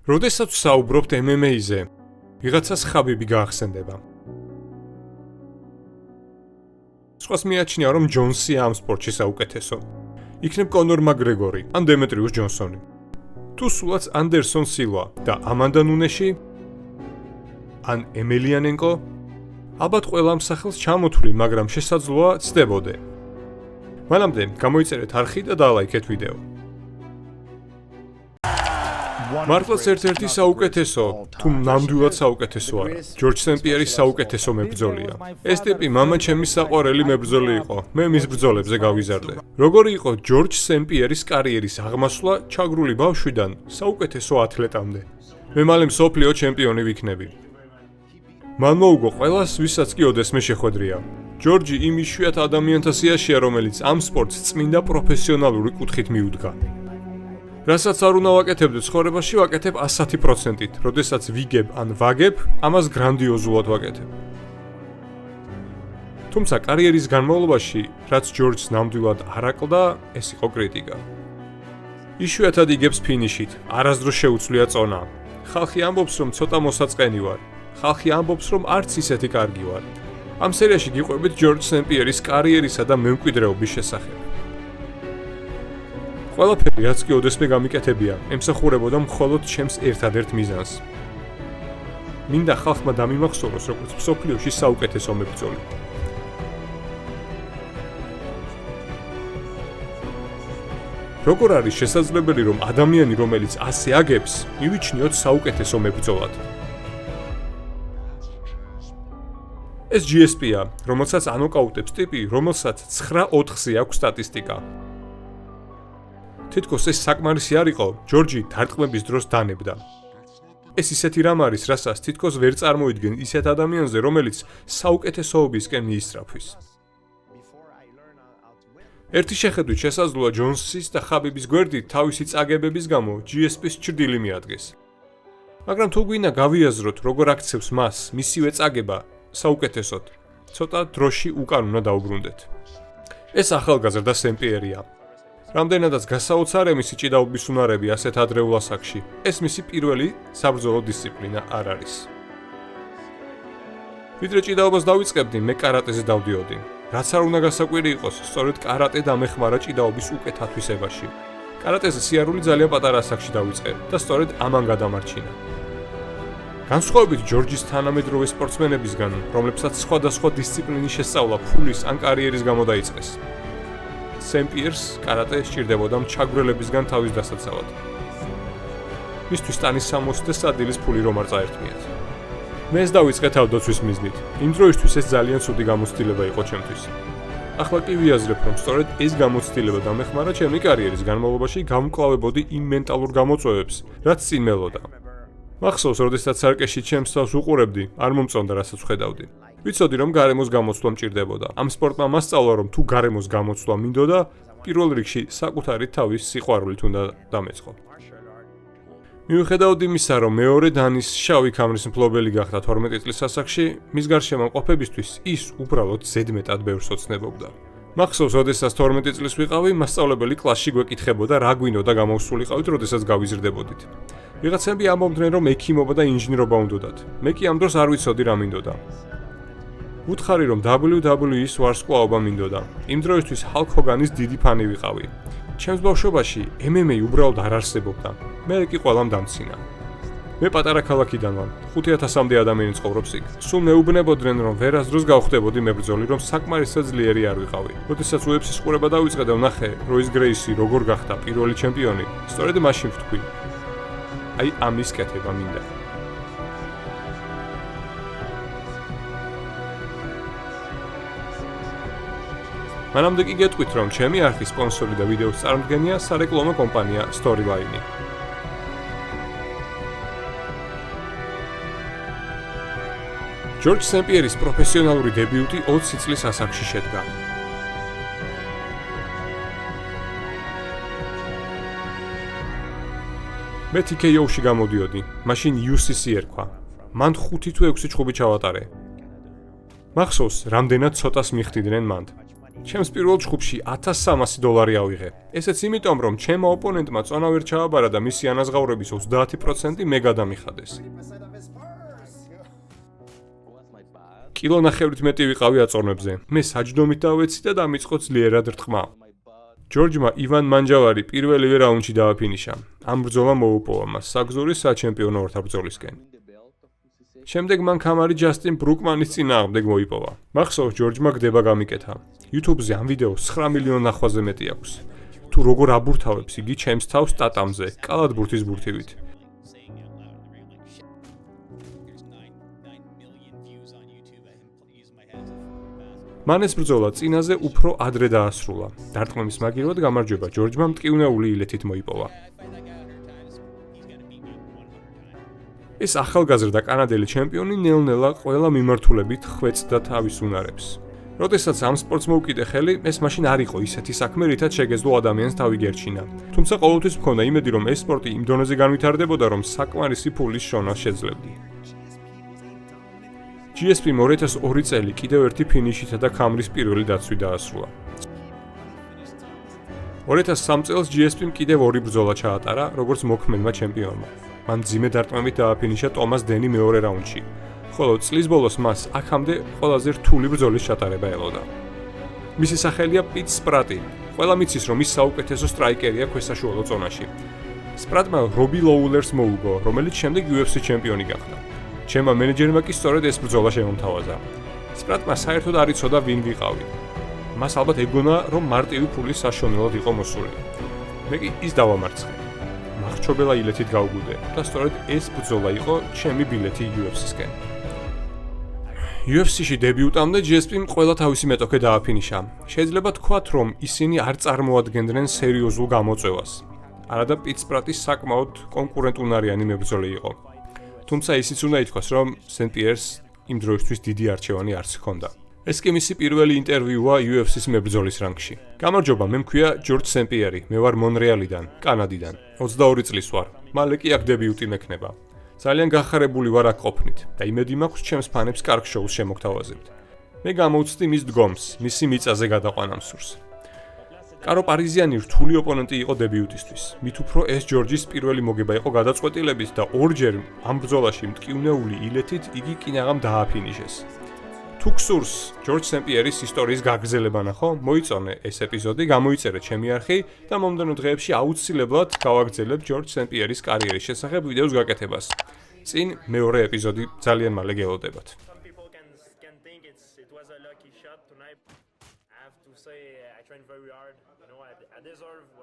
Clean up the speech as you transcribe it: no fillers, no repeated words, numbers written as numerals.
როდესაც საუბრობთ MMA-ზე, ვიღაცას ხაბიბი გაახსენდება. სხვას მიაჩნია, რომ ჯონსია ამ სპორტში საუკეთესო. იქნებ კონორ მაკგრეგორი ან დემეტრიუს ჯონსონი. თუ სულაც ანდერსონ სილვა და ამანდა ნუნეში ან ემელიანენკო, ალბათ ყველა მსახელს ჩამოთვლი, მაგრამ შესაძლოა ცდებოდე. მანამდე გამოიწერეთ არხი და დალაიქეთ ვიდეო. მართლაც ერთ-ერთი საუკეთესო, თუ ნამდვილად საუკეთესო არა. ჯორჯ სენ-პიერი საუკეთესო მებრძოლია. ეს ტიპი მამაჩემის საყვარელი მებრძოლი იყო. მე მის ბრძოლებზე გავიზარდე. როგორი იყო ჯორჯ სენ-პიერის კარიერის აღმასვლა ჩაგრული ბავშვიდან საუკეთესო ათლეტამდე. მე მალე მსოფლიო ჩემპიონი ვიქნები. მან მოუგო ყველას, ვისაც კი ოდესმე შეხვედრია. ჯორჯი იმ იშვიათ ადამიანთა სიაშია, რომელიც ამ სპორტს წმინდა პროფესიონალური კუთხით მიუდგა. რასაც არ უნდა ვაკეთებდე ცხოვრებაში, ვაკეთებ 100%-ით, როდესაც ვიგებ ან ვაგებ, ამას გრანდიოზულად ვაკეთებ. თუმცა კარიერის განმავლობაში, რაც ჯორჯს ნამდვილად არ აკლდა, ეს იყო კრიტიკა. იშვიათად იგებს ფინიშით, არასდროს შეუცვლია წონა. ხალხი ამბობს, რომ ცოტა მოსაწყენი ვარ. ხალხი ამბობს, რომ არც ისეთი კარგი ვარ. ამ სერიაში გიყვებით ჯორჯ სენ-პიერის კარიერისა და მემკვიდრეობის შესახებ. ყველაფერი, რაც კი ოდესმე გამიკეთებია, ემსახურებოდა მხოლოდ ჩემს ერთადერთ მიზანს. მინდა ხალხმა დამიმახსოვროს, როგორც მსოფლიოში საუკეთესო მებრძოლი. როგორ არის შესაძლებელი, რომ ადამიანი, რომელიც ასე აგებს, მივიჩნიოთ საუკეთესო მებრძოლად? ეს GSP-ა, რომელსაც ანოკაუტებს ტიპი, რომელსაც 9-4-ზე აქვს სტატისტიკა. თითქოს ეს საკმარისი არ იყო, ჯორჯი დარტყმების დროს დანებდა. ეს ისეთი რამ არის, რასაც თითქოს ვერ წარმოიდგენ ისეთ ადამიანზე, რომელიც საუკეთესოობისკენ მიისწრაფვის. ერთი შეხედვით შესაძლოა ჯონსის და ხაბიბის გვერდით თავისი წაგებების გამო GSP-ს ჭრდილი მიადგეს. მაგრამ თუ გვინდა გავიაზროთ, როგორ აქცევს მას მისივე წაგება საუკეთესოდ, ცოტა დროში უკან უნდა დაუბრუნდეთ. ეს ახალგაზრდა სენ-პიერია. რამდენადაც გასაოცარი მისი ჭიდაობის უნარები ასეთ ადრეულ ასაკში, ეს მისი პირველი საბრძოლო დისციპლინა არ არის. ვიდრე ჭიდაობას დავიწყებდი, მე კარატეზე დავდიოდი. რაც არ უნდა გასაკვირი იყოს, სწორედ კარატე დამეხმარა ჭიდაობის უკეთ ათვისებაში. კარატეზე სიარული ძალიან პატარა ასაკში დავიწყე და სწორედ ამან გადამარჩინა. განსხვავებით ჯორჯის თანამედროვე სპორტსმენებისგან, რომლებსაც სხვადასხვა დისციპლინის შესწავლა ფულის ან კარიერის გამო დაიწყეს. სენ-პიერს კარატე სჭირდებოდა ჩაგვრელებისგან თავის დასაცავად. მისთვის ტანის სამოსი და სადილის ფული რომ არ წაერთმიათ. მე ეს დავიწყე თავდაცვის მიზნით. იმ დროისთვის ეს ძალიან ცუდი გამოცდილება იყო ჩემთვის. ახლა კი ვიაზრებ, რომ სწორედ ეს გამოცდილება დამეხმარა ჩემი კარიერის განმავლობაში გამკლავებოდი იმ მენტალურ გამოწვევებს, რაც წინ მელოდა. მახსოვს, როდესაც სარკეში ჩემს თავს უყურებდი, არ მომწონდა, რასაც ვხედავდი. ვიცოდი, რომ გარემოს გამოცვლა მჭირდებოდა. ამ სპორტმა მასწავლა, რომ თუ გარემოს გამოცვლა მინდოდა, პირველ რიგში საკუთარი თავის სიყვარულით უნდა დამეწყო. მიუხედავად იმისა, რომ მეორე დანის შავი ქამრის მფლობელი გახდა 12 წლის ასაკში, მის გარშემო მყოფებისთვის ის უბრალოდ ზედმეტად ბევრს ოცნებობდა. მახსოვს, როდესაც 12 წლის ვიყავი, მასწავლებელი კლასში გვეკითხებოდა, რა გვინდოდა გამოვსულიყავით, როდესაც გავიზრდებოდით. ვიღაცები ამბობდნენ, რომ ექიმობა და ინჟინრობა უნდოდათ. მე კი ამ დროს არ ვიცოდი რა მინდოდა. უთხარი, რომ WWE-ს ვარსკვლავობა მინდოდა. იმ დროისთვის ჰალკ ჰოგანის დიდი ფანი ვიყავი. ჩემს ბავშვობაში MMA უბრალოდ არ არსებობდა. მე კი ყველამ დამცინა. მე პატარა ქალაქიდან ვარ. 5000-მდე ადამიანი ცხოვრობს იქ. სულ მეუბნებოდნენ, რომ ვერასდროს გავხდებოდი მებრძოლი, რომ საკმარისად ძლიერი არ ვიყავი. როდესაც UFC-ს ყურება დავიწყე და ვნახე როის გრეისი როგორ გახდა პირველი ჩემპიონი, სწორედ მაშინ ვთქვი. აი ამის კეთება მინდა. მანამდე კი გეტყვით, რომ ჩემი არხის სპონსორი და ვიდეოს წარმოდგენია სარეკლამო კომპანია Storyline. ჯორჯ სენ-პიერის პროფესიონალური დებიუტი 20 წლის ასაკში შედგა. მე TKO-ში გამოდიოდი, მაშინ UCC ერქვა. მან 5 თუ 6 ჩხუბი ჩავატარე. მახსოვს, რამდენად ცოტას მიხდიდნენ მანდ. ჩემს პირველ ჯგუფში $1300 ავიღე. ესეც იმიტომ, რომ ჩემმა ოპონენტმა წონა ვერ ჩააბარა და მისი ანაზღაურების 30% მე გადამიხადეს. კილო ნახევრით მეტი ვიყავი აწონებზე. მე საჯდომით დავეცი და დამიწყო ძლიერად რტყმა. ჯორჯმა ივან მანჯავარი პირველივე რაუნდში დააფინიშა. ამ ბრძოლამ მოუპოვა მას საგზური საჩემპიონო ორთაბრძოლისკენ. შემდეგ მან ქამარი ჯასტინ ბრუკმანის წინააღმდეგ მოიპოვა. მახსოვს ჯორჯმა გდება გამიკეთა. YouTube-ზე ამ ვიდეოს 9 მილიონ ნახვაზე მეტი აქვს. თუ როგორ აბურთავებს იგი ჩემს თავს ტატამზე, კალათბურთის ბურთივით. მან ეს ბრძოლა წინაზე უფრო ადრე დაასრულა. დარტყმების მაგივრად გამარჯვება ჯორჯმა მტკივნეული ილეთით მოიპოვა. ეს ახალგაზრდა კანადელი ჩემპიონი ნელ-ნელა ყველა მიმართულებით ხვეწდა თავის უნარებს. როდესაც ამ სპორტს მოუკიდე ხელი, ეს მაშინ არ იყო ისეთი საქმე, რითაც შეგეძლო ადამიანს თავი გერჩინა. თუმცა ყოველთვის მქონდა იმედი, რომ ეს სპორტი იმ დონეზე განვითარდებოდა, რომ საკმარისი ფულის შონას შეძლებდი. GSP 2002 წელი კიდევ ერთი ფინიშითა და ქამრის პირველი დაცვით დაასრულა. 2003 წელს GSP-მ კიდევ ორი ბრძოლა ჩაატარა, როგორც მოქმედმა ჩემპიონმა. მან მძიმე დარტყმებით დააფინიშა ტომას დენი მეორე რაუნდში, ხოლო წლის ბოლოს მას აქამდე ყველაზე რთული ბრძოლის ჩატარება ელოდა. მისი სახელია პიტ სპრატი. ყველა მიცის, რომ ის საუკეთესო სტრაიკერია ქვესაშუალო ზონაში. სპრატმა რობი ლოულერს მოუგო, რომელიც შემდეგ UFC ჩემპიონი გახდა. ჩემმა მენეჯერმა კი სწორედ ეს ბრძოლა შემომთავაზა. სპრატმა საერთოდ არ იცოდა ვინ ვიყავი. მას ალბათ ეგონა, რომ მარტივი ფულის საშონელად იყო მოსული. მე კი ის დავამარცხე. მახრჩობელა ილეთით გავგუდე და სწორედ ეს ბრძოლა იყო ჩემი ბილეთი UFC-სკენ. UFC-ში დებიუტამდე GSP-მ ყველა თავისი მეტოქე დააფინიშა. შეიძლება თქვათ, რომ ისინი არ წარმოადგენდნენ სერიოზულ გამოწვევას. არადა პიტ სპრატის საკმაოდ კონკურენტუნარიანი მებრძოლი იყო. თუმცა ისიც უნდა ითქვას, რომ სენ-პიერს იმ დროისთვის დიდი არჩევანი არც ჰქონდა. ეს კი მისი პირველი ინტერვიუა UFC-ს მებრძოლის რანგში. გამარჯობა, მე მქვია ჯორჯ სენ-პიერი, მე ვარ მონრეალიდან, კანადიდან. 22 წლის ვარ. მალე კი აქ დებიუტი მექნება. ძალიან გახარებული ვარ აქ ყოფნით და იმედი მაქვს ჩემს ფანებს კარგ შოუს შემოგთავაზებთ. მე გამოვცდი მის დგომს, მისი მიწაზე გადაყვანამ სურს. კარო პარიზიანი რთული ოპონენტი იყო დებიუტისთვის. მით უფრო ეს ჯორჯის პირველი მოგება იყო გადაწყვეტილებით და ორჯერ ამ ბრძოლაში მტკივნეული ილეთით იგი კინაღამ დააფინიშეს. თუ გსურს ჯორჯ სენ-პიერის ისტორიის გაგრძელება ნახო, მოიწონე ეს ეპიზოდი, გამოიწერე ჩემი არხი და მომდევნო დღეებში აუცილებლად გავაგრძელებ ჯორჯ სენ-პიერის კარიერის შესახებ ვიდეოს გაკეთებას. წინ მეორე ეპიზოდი ძალიან მალე გელოდებათ.